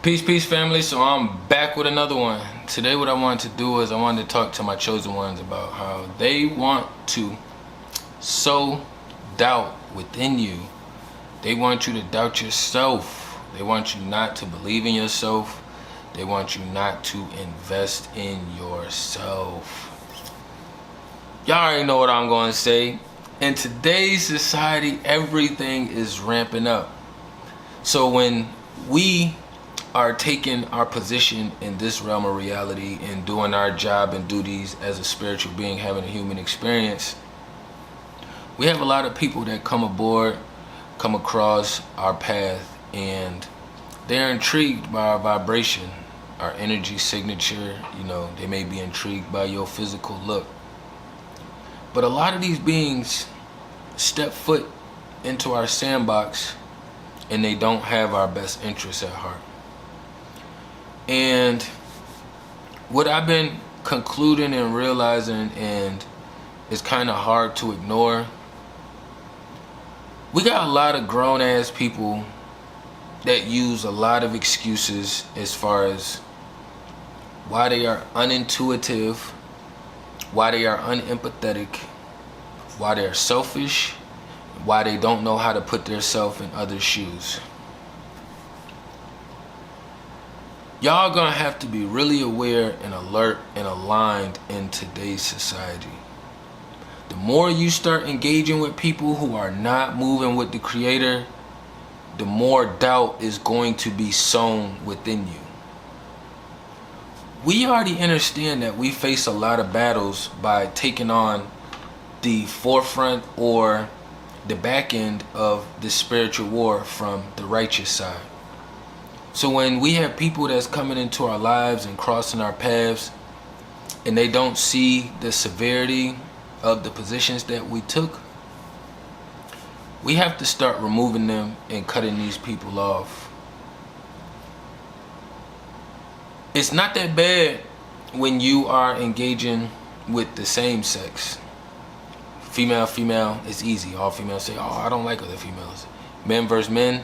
Peace, family. So I'm back with another one. Today what I wanted to do is I wanted to talk to my chosen ones about how they want to sow doubt within you. They want you to doubt yourself. They want you not to believe in yourself. They want you not to invest in yourself. Y'all already know what I'm going to say. In today's society, everything is ramping up. So when we are taking our position in this realm of reality and doing our job and duties as a spiritual being, having a human experience, we have a lot of people that come across our path, and they're intrigued by our vibration, our energy signature. You know, they may be intrigued by your physical look. But a lot of these beings step foot into our sandbox and they don't have our best interests at heart. And what I've been concluding and realizing, and it's kind of hard to ignore, we got a lot of grown-ass people that use a lot of excuses as far as why they are unintuitive, why they are unempathetic, why they're selfish, why they don't know how to put themselves in others' shoes. Y'all gonna have to be really aware and alert and aligned in today's society. The more you start engaging with people who are not moving with the Creator, the more doubt is going to be sown within you. We already understand that we face a lot of battles by taking on the forefront or the back end of the spiritual war from the righteous side. So when we have people that's coming into our lives and crossing our paths and they don't see the severity of the positions that we took, we have to start removing them and cutting these people off. It's not that bad when you are engaging with the same sex. Female, it's easy. All females say, oh, I don't like other females. Men versus men,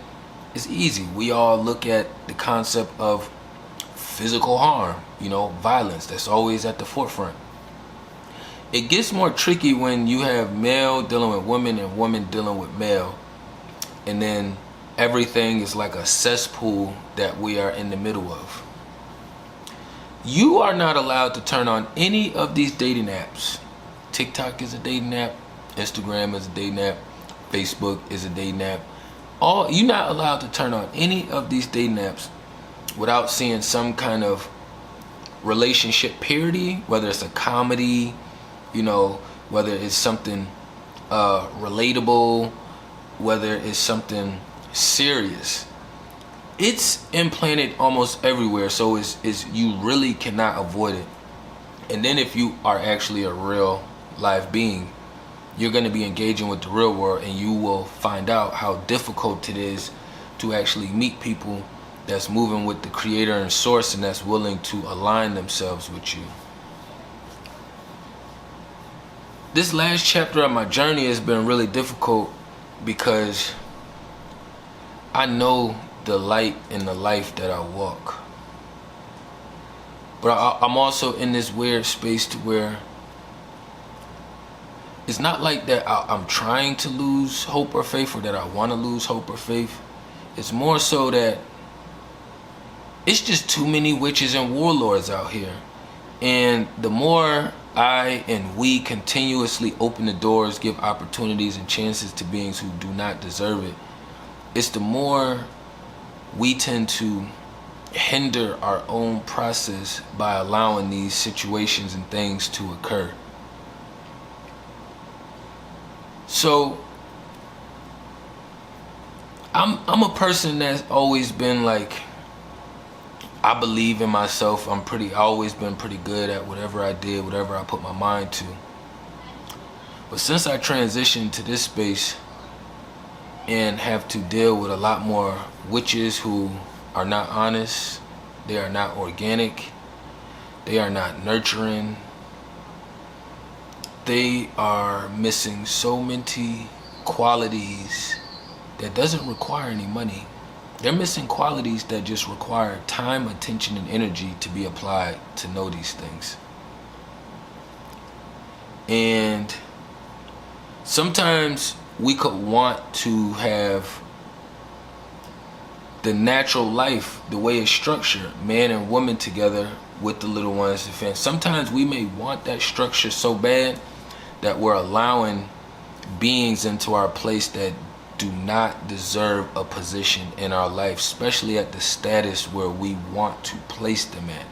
it's easy. We all look at the concept of physical harm, violence. That's always at the forefront. It gets more tricky when you have male dealing with women and women dealing with male. And then everything is like a cesspool that we are in the middle of. You are not allowed to turn on any of these dating apps. TikTok is a dating app. Instagram is a dating app. Facebook is a dating app. You're not allowed to turn on any of these dating apps without seeing some kind of relationship parody, whether it's a comedy, whether it's something relatable, whether it's something serious. It's implanted almost everywhere, so it's you really cannot avoid it. And then if you are actually a real live being, you're going to be engaging with the real world, and you will find out how difficult it is to actually meet people that's moving with the Creator and Source and that's willing to align themselves with you. This last chapter of my journey has been really difficult because I know the light and the life that I walk. But I'm also in this weird space to where it's not like that I'm trying to lose hope or faith, or that I want to lose hope or faith. It's more so that it's just too many witches and warlords out here. And the more I and we continuously open the doors, give opportunities and chances to beings who do not deserve it, it's the more we tend to hinder our own process by allowing these situations and things to occur. So I'm a person that's always been like, I believe in myself. I always been pretty good at whatever I did, whatever I put my mind to. But since I transitioned to this space and have to deal with a lot more witches who are not honest, they are not organic, they are not nurturing, they are missing so many qualities that doesn't require any money. they're missing qualities that just require time, attention, and energy to be applied to know these things. And sometimes we could want to have the natural life, the way it's structured, man and woman together with the little ones and fans. Sometimes we may want that structure so bad that we're allowing beings into our place that do not deserve a position in our life, especially at the status where we want to place them at.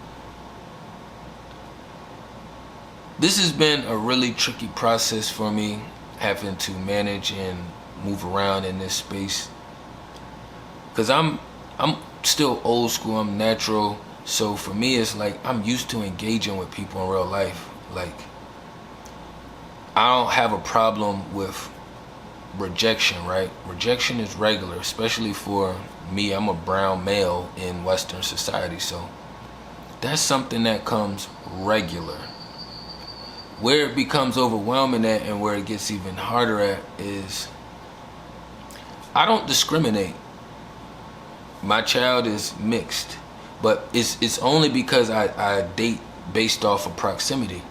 This has been a really tricky process for me, having to manage and move around in this space, because I'm still old school, I'm natural. So for me, it's like I'm used to engaging with people in real life. Like, I don't have a problem with rejection, right? Rejection is regular, especially for me. I'm a brown male in Western society, so that's something that comes regular. Where it becomes overwhelming at, and where it gets even harder at, is I don't discriminate. My child is mixed, but it's only because I date based off of proximity.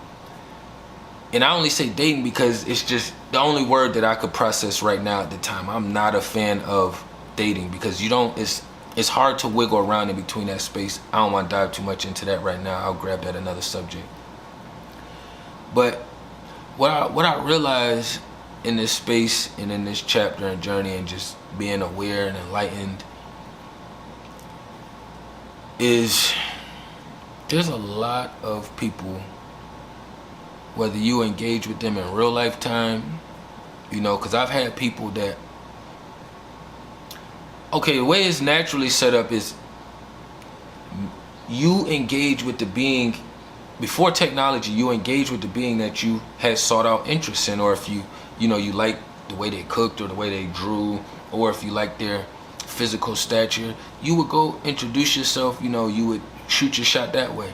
And I only say dating because it's just the only word that I could process right now at the time. I'm not a fan of dating because it's hard to wiggle around in between that space. I don't want to dive too much into that right now. I'll grab that another subject. But what I realized in this space and in this chapter and journey and just being aware and enlightened is there's a lot of people, whether you engage with them in real life time, because I've had people that, okay, the way it's naturally set up is you engage with the being, before technology, you engage with the being that you had sought out interest in, or if you like the way they cooked or the way they drew, or if you like their physical stature, you would go introduce yourself, you would shoot your shot that way.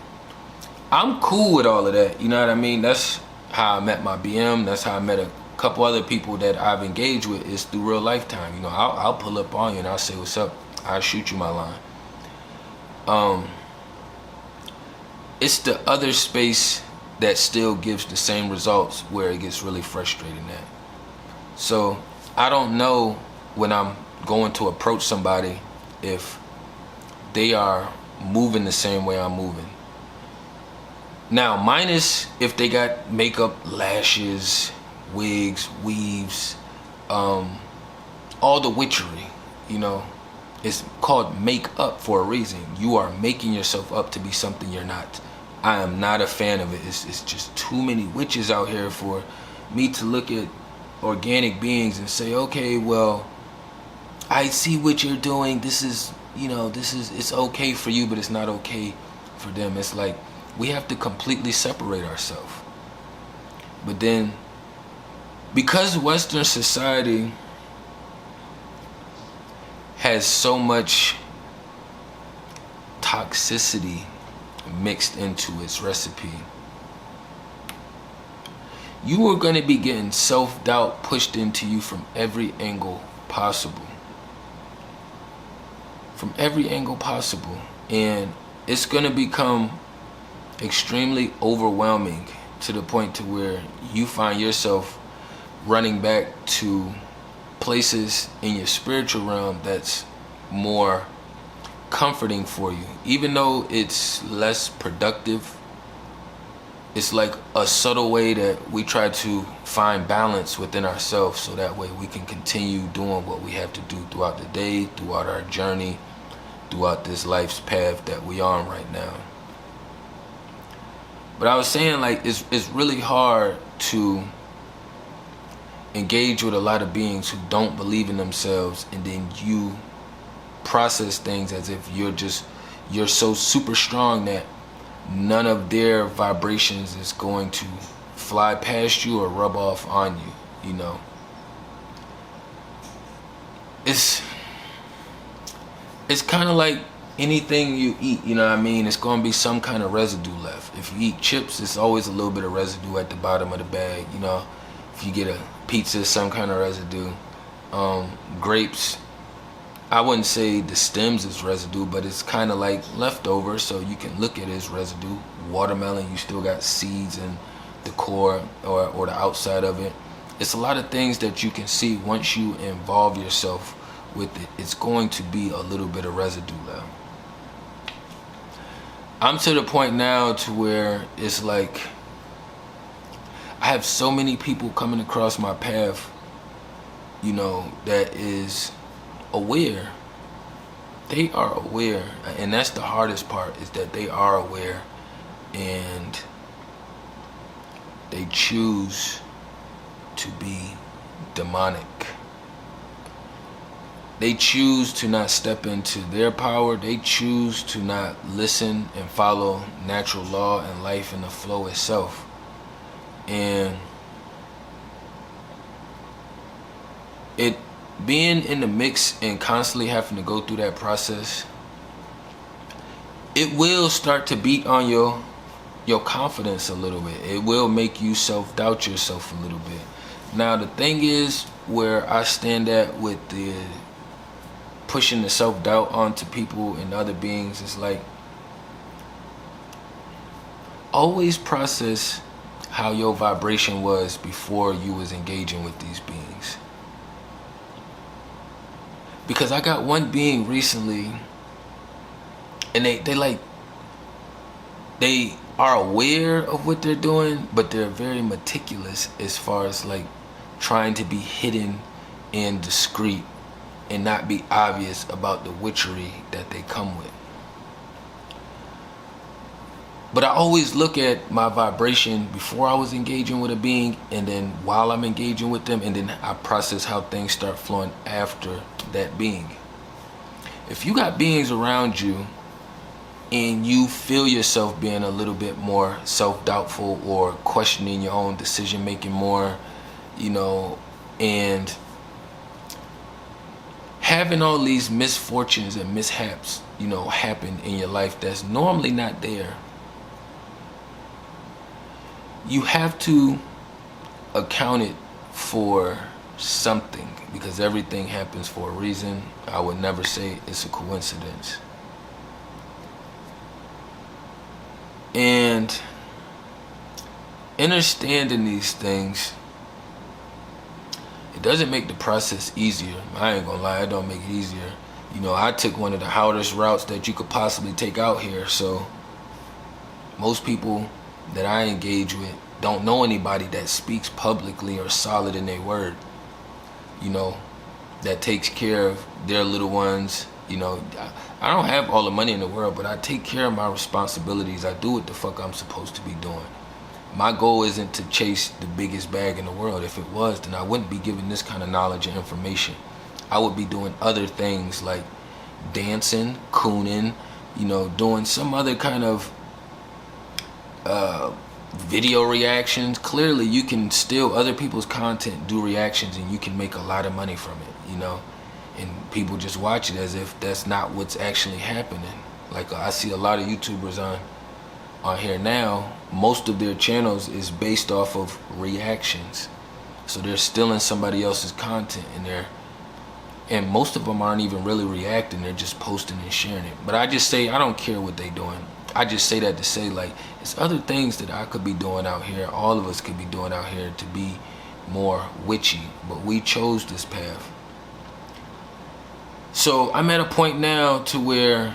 I'm cool with all of that, you know what I mean? That's how I met my BM. That's how I met a couple other people that I've engaged with, is through real lifetime. I'll pull up on you and I'll say, what's up? I'll shoot you my line. It's the other space that still gives the same results where it gets really frustrating at. So I don't know when I'm going to approach somebody if they are moving the same way I'm moving. Now, minus if they got makeup, lashes, wigs, weaves, all the witchery, it's called make up for a reason. You are making yourself up to be something you're not. I am not a fan of it. It's just too many witches out here for me to look at organic beings and say, okay, well, I see what you're doing. This is, it's okay for you, but it's not okay for them. It's like, we have to completely separate ourselves. But then, because Western society has so much toxicity mixed into its recipe, you are going to be getting self-doubt pushed into you from every angle possible. From every angle possible. And it's going to become extremely overwhelming to the point to where you find yourself running back to places in your spiritual realm that's more comforting for you. Even though it's less productive, it's like a subtle way that we try to find balance within ourselves, so that way we can continue doing what we have to do throughout the day, throughout our journey, throughout this life's path that we are on right now. But I was saying, like, it's really hard to engage with a lot of beings who don't believe in themselves, and then you process things as if you're so super strong that none of their vibrations is going to fly past you or rub off on you, It's kind of like anything you eat, it's going to be some kind of residue left. If you eat chips, it's always a little bit of residue at the bottom of the bag, If you get a pizza, some kind of residue. Grapes, I wouldn't say the stems is residue, but it's kind of like leftover, so you can look at it as residue. Watermelon, you still got seeds and the core or the outside of it. It's a lot of things that you can see once you involve yourself with it. It's going to be a little bit of residue left. I'm to the point now to where it's like I have so many people coming across my path, you know, that is aware. They are aware, and that's the hardest part, is that they are aware and they choose to be demonic. They choose to not step into their power. They choose to not listen and follow natural law and life and the flow itself. And it being in the mix and constantly having to go through that process, it will start to beat on your confidence a little bit. It will make you self-doubt yourself a little bit. Now the thing is, where I stand at with the pushing the self-doubt onto people and other beings, is like, always process how your vibration was before you was engaging with these beings. Because I got one being recently, and they are aware of what they're doing, but they're very meticulous as far as like trying to be hidden and discreet and not be obvious about the witchery that they come with. But I always look at my vibration before I was engaging with a being, and then while I'm engaging with them, and then I process how things start flowing after that being. If you got beings around you and you feel yourself being a little bit more self-doubtful or questioning your own decision making more, you know, and having all these misfortunes and mishaps, you know, happen in your life that's normally not there, you have to account it for something, because everything happens for a reason. I would never say it's a coincidence. And understanding these things, it doesn't make the process easier. I ain't gonna lie, it don't make it easier. You know, I took one of the hardest routes that you could possibly take out here, so most people that I engage with don't know anybody that speaks publicly or solid in their word, you know, that takes care of their little ones. You know, I don't have all the money in the world, but I take care of my responsibilities. I do what the fuck I'm supposed to be doing. My goal isn't to chase the biggest bag in the world. If it was, then I wouldn't be giving this kind of knowledge and information. I would be doing other things like dancing, cooning, you know, doing some other kind of video reactions. Clearly you can steal other people's content, do reactions, and you can make a lot of money from it, you know, and people just watch it as if that's not what's actually happening. Like I see a lot of YouTubers on here now, most of their channels is based off of reactions, so they're stealing somebody else's content in there, and most of them aren't even really reacting, they're just posting and sharing it. But I just say, I don't care what they doing. I just say that to say, like, it's other things that I could be doing out here, all of us could be doing out here to be more witchy, but we chose this path. So I'm at a point now to where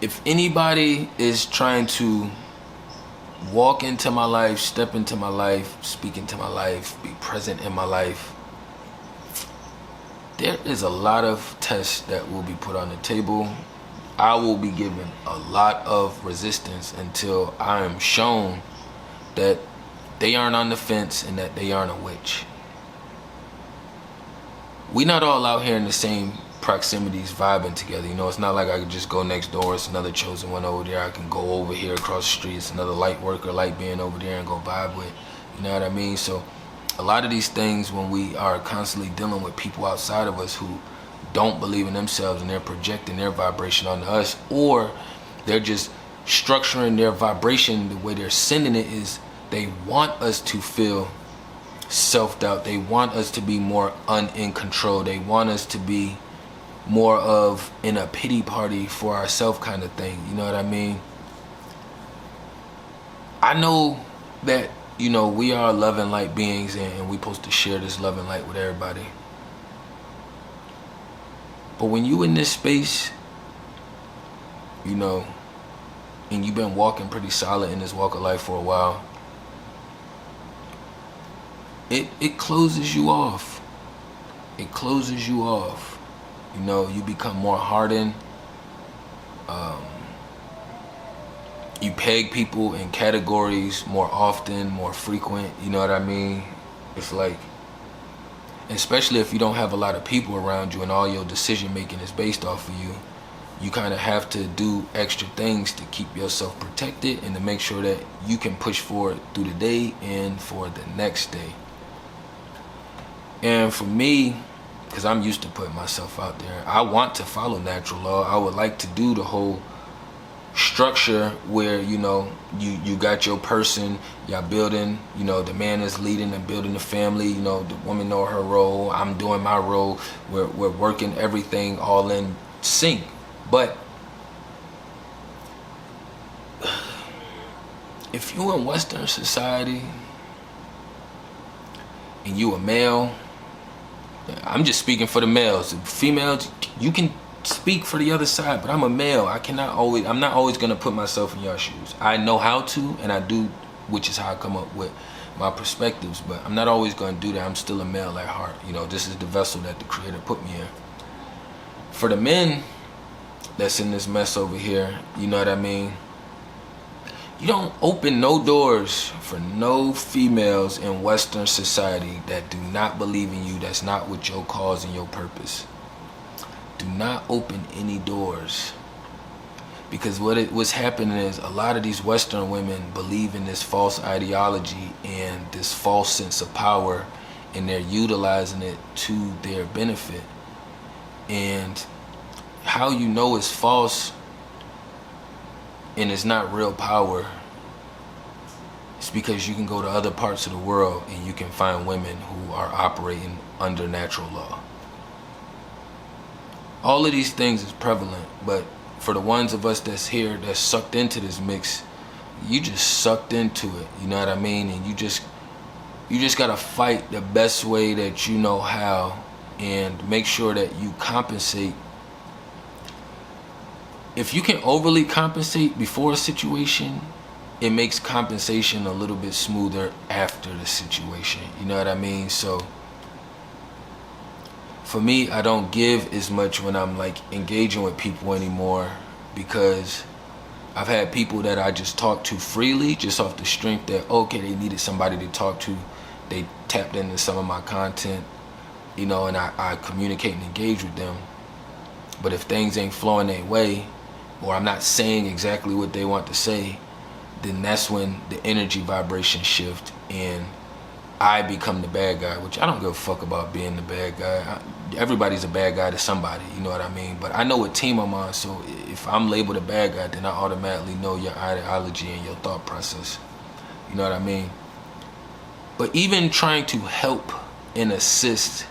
if anybody is trying to walk into my life, step into my life, speak into my life, be present in my life, there is a lot of tests that will be put on the table. I will be given a lot of resistance until I am shown that they aren't on the fence and that they aren't a witch. We not all out here in the same proximities vibing together. You know, it's not like I could just go next door, it's another chosen one over there. I can go over here across the street, it's another light worker, light being over there, and go vibe with. You know what I mean? So a lot of these things, when we are constantly dealing with people outside of us who don't believe in themselves and they're projecting their vibration onto us, or they're just structuring their vibration, the way they're sending it is they want us to feel self-doubt. They want us to be more in control. They want us to be more of in a pity party for ourselves kind of thing. You know what I mean? I know that, you know, we are love and light beings, and we're supposed to share this love and light with everybody. But when you in this space, you know, and you've been walking pretty solid in this walk of life for a while, it closes you off. It closes you off. You know, you become more hardened. You peg people in categories more often, more frequent. You know what I mean? It's like, especially if you don't have a lot of people around you and all your decision making is based off of you, you kind of have to do extra things to keep yourself protected and to make sure that you can push forward through the day and for the next day. And for me, because I'm used to putting myself out there, I want to follow natural law. I would like to do the whole structure where, you know, you got your person, y'all building, you know, the man is leading and building the family, you know, the woman know her role, I'm doing my role, we're working everything all in sync. But if you in Western society and you a male, I'm just speaking for the males. Females, you can speak for the other side, but I'm a male. I'm not always gonna put myself in your shoes. I know how to, and I do, which is how I come up with my perspectives, but I'm not always gonna do that. I'm still a male at heart. You know, this is the vessel that the Creator put me in. For the men that's in this mess over here, you know what I mean? You don't open no doors for no females in Western society that do not believe in you, that's not with your cause and your purpose. Do not open any doors. Because what's happening is a lot of these Western women believe in this false ideology and this false sense of power, and they're utilizing it to their benefit. And how you know it's false and it's not real power, it's because you can go to other parts of the world and you can find women who are operating under natural law. All of these things is prevalent, but for the ones of us that's here, that's sucked into this mix, you just sucked into it, you know what I mean? And you just gotta fight the best way that you know how, and make sure that you compensate. If you can overly compensate before a situation, it makes compensation a little bit smoother after the situation, you know what I mean? So for me, I don't give as much when I'm like engaging with people anymore, because I've had people that I just talk to freely, just off the strength that, okay, they needed somebody to talk to. They tapped into some of my content, you know, and I communicate and engage with them. But if things ain't flowing their way, or I'm not saying exactly what they want to say, then that's when the energy vibration shift and I become the bad guy, which I don't give a fuck about being the bad guy. Everybody's a bad guy to somebody, you know what I mean? But I know what team I'm on, so if I'm labeled a bad guy, then I automatically know your ideology and your thought process. You know what I mean? But even trying to help and assist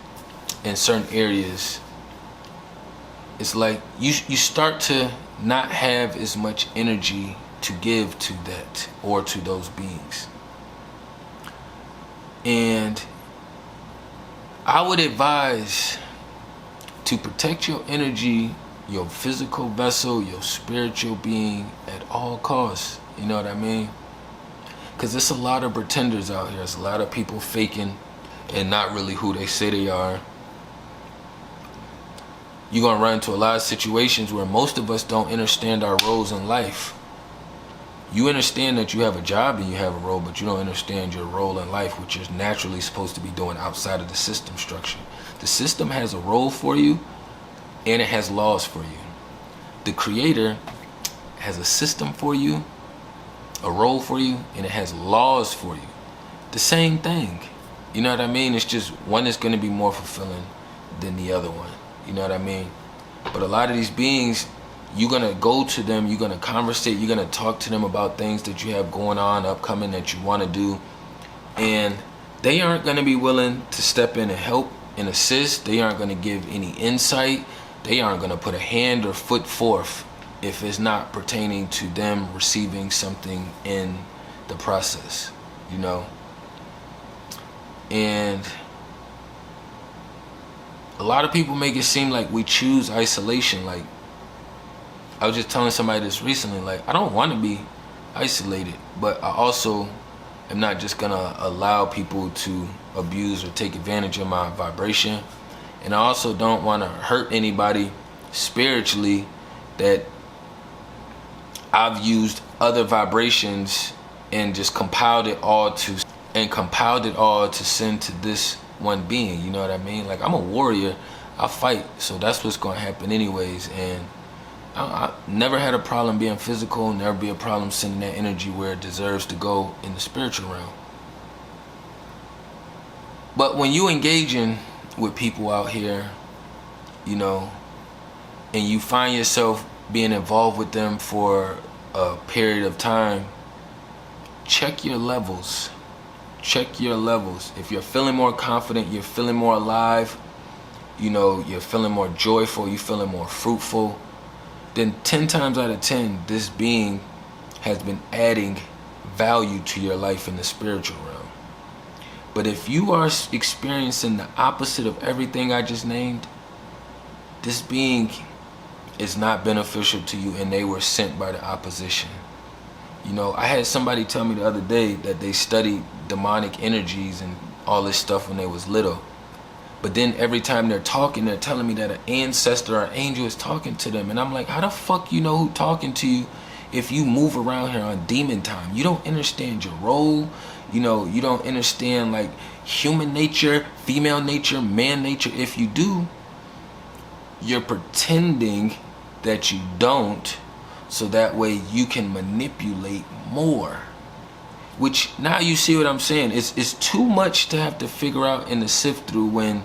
in certain areas, it's like you start to not have as much energy to give to that or to those beings. And I would advise to protect your energy, your physical vessel, your spiritual being at all costs. You know what I mean? Because there's a lot of pretenders out here. There's a lot of people faking and not really who they say they are. You're going to run into a lot of situations where most of us don't understand our roles in life. You understand that you have a job and you have a role, but you don't understand your role in life, which you're naturally supposed to be doing outside of the system structure. The system has a role for you and it has laws for you. The Creator has a system for you, a role for you, and it has laws for you. The same thing. You know what I mean? It's just one is going to be more fulfilling than the other one. You know what I mean? But a lot of these beings, you're going to go to them, you're going to conversate, you're going to talk to them about things that you have going on, upcoming, that you want to do. And they aren't going to be willing to step in and help and assist. They aren't going to give any insight. They aren't going to put a hand or foot forth if it's not pertaining to them receiving something in the process, you know. And a lot of people make it seem like we choose isolation. Like, I was just telling somebody this recently, like, I don't want to be isolated, but I also am not just gonna allow people to abuse or take advantage of my vibration. And I also don't want to hurt anybody spiritually that I've used other vibrations and just compiled it all to send to this one being. You know what I mean? Like, I'm a warrior, I fight, so that's what's gonna happen anyways. And I never had a problem being physical, never be a problem sending that energy where it deserves to go in the spiritual realm. But when you engaging with people out here, you know, and you find yourself being involved with them for a period of time, check your levels. Check your levels. If you're feeling more confident, you're feeling more alive, you know, you're feeling more joyful, you're feeling more fruitful, then 10 times out of 10, this being has been adding value to your life in the spiritual realm. But if you are experiencing the opposite of everything I just named, this being is not beneficial to you, and they were sent by the opposition. You know, I had somebody tell me the other day that they studied demonic energies and all this stuff when they was little. But then every time they're talking, they're telling me that an ancestor or angel is talking to them. And I'm like, how the fuck you know who's talking to you if you move around here on demon time? You don't understand your role. You know, you don't understand like human nature, female nature, man nature. If you do, you're pretending that you don't, so that way you can manipulate more. Which, now you see what I'm saying, it's too much to have to figure out and to sift through when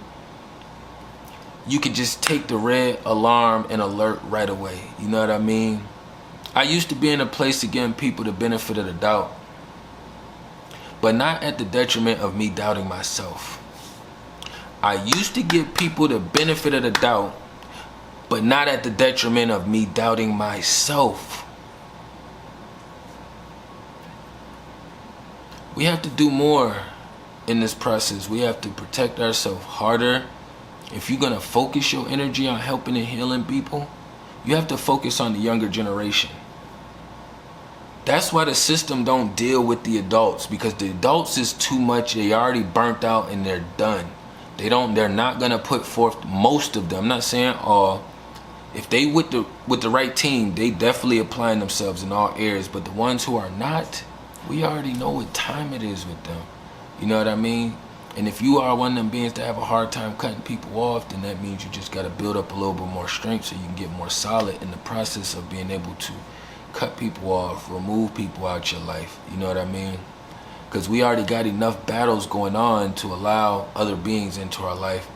you could just take the red alarm and alert right away. You know what I mean? I used to be in a place to give people the benefit of the doubt, but not at the detriment of me doubting myself. I used to give people the benefit of the doubt, but not at the detriment of me doubting myself. We have to do more in this process. We have to protect ourselves harder. If you're gonna focus your energy on helping and healing people, you have to focus on the younger generation. That's why the system don't deal with the adults, because the adults is too much. They already burnt out and they're done. They're not gonna put forth, most of them, I'm not saying all. If they with the right team, they definitely applying themselves in all areas. But the ones who are not, we already know what time it is with them. You know what I mean? And if you are one of them beings that have a hard time cutting people off, then that means you just got to build up a little bit more strength so you can get more solid in the process of being able to cut people off, remove people out your life. You know what I mean? Because we already got enough battles going on to allow other beings into our life.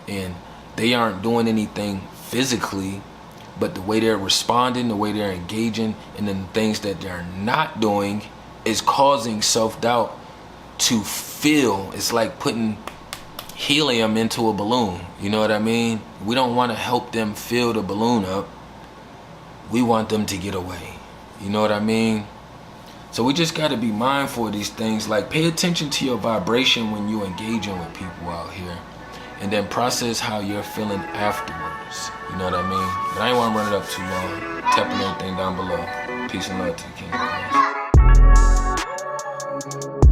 And they aren't doing anything physically, but the way they're responding, the way they're engaging, and then the things that they're not doing is causing self-doubt to fill. It's like putting helium into a balloon. You know what I mean? We don't want to help them fill the balloon up. We want them to get away. You know what I mean? So we just got to be mindful of these things. Like, pay attention to your vibration when you're engaging with people out here, and then process how you're feeling afterwards. You know what I mean? But I ain't want to run it up too long. Tapping everything down below. Peace and love to the King of Queens.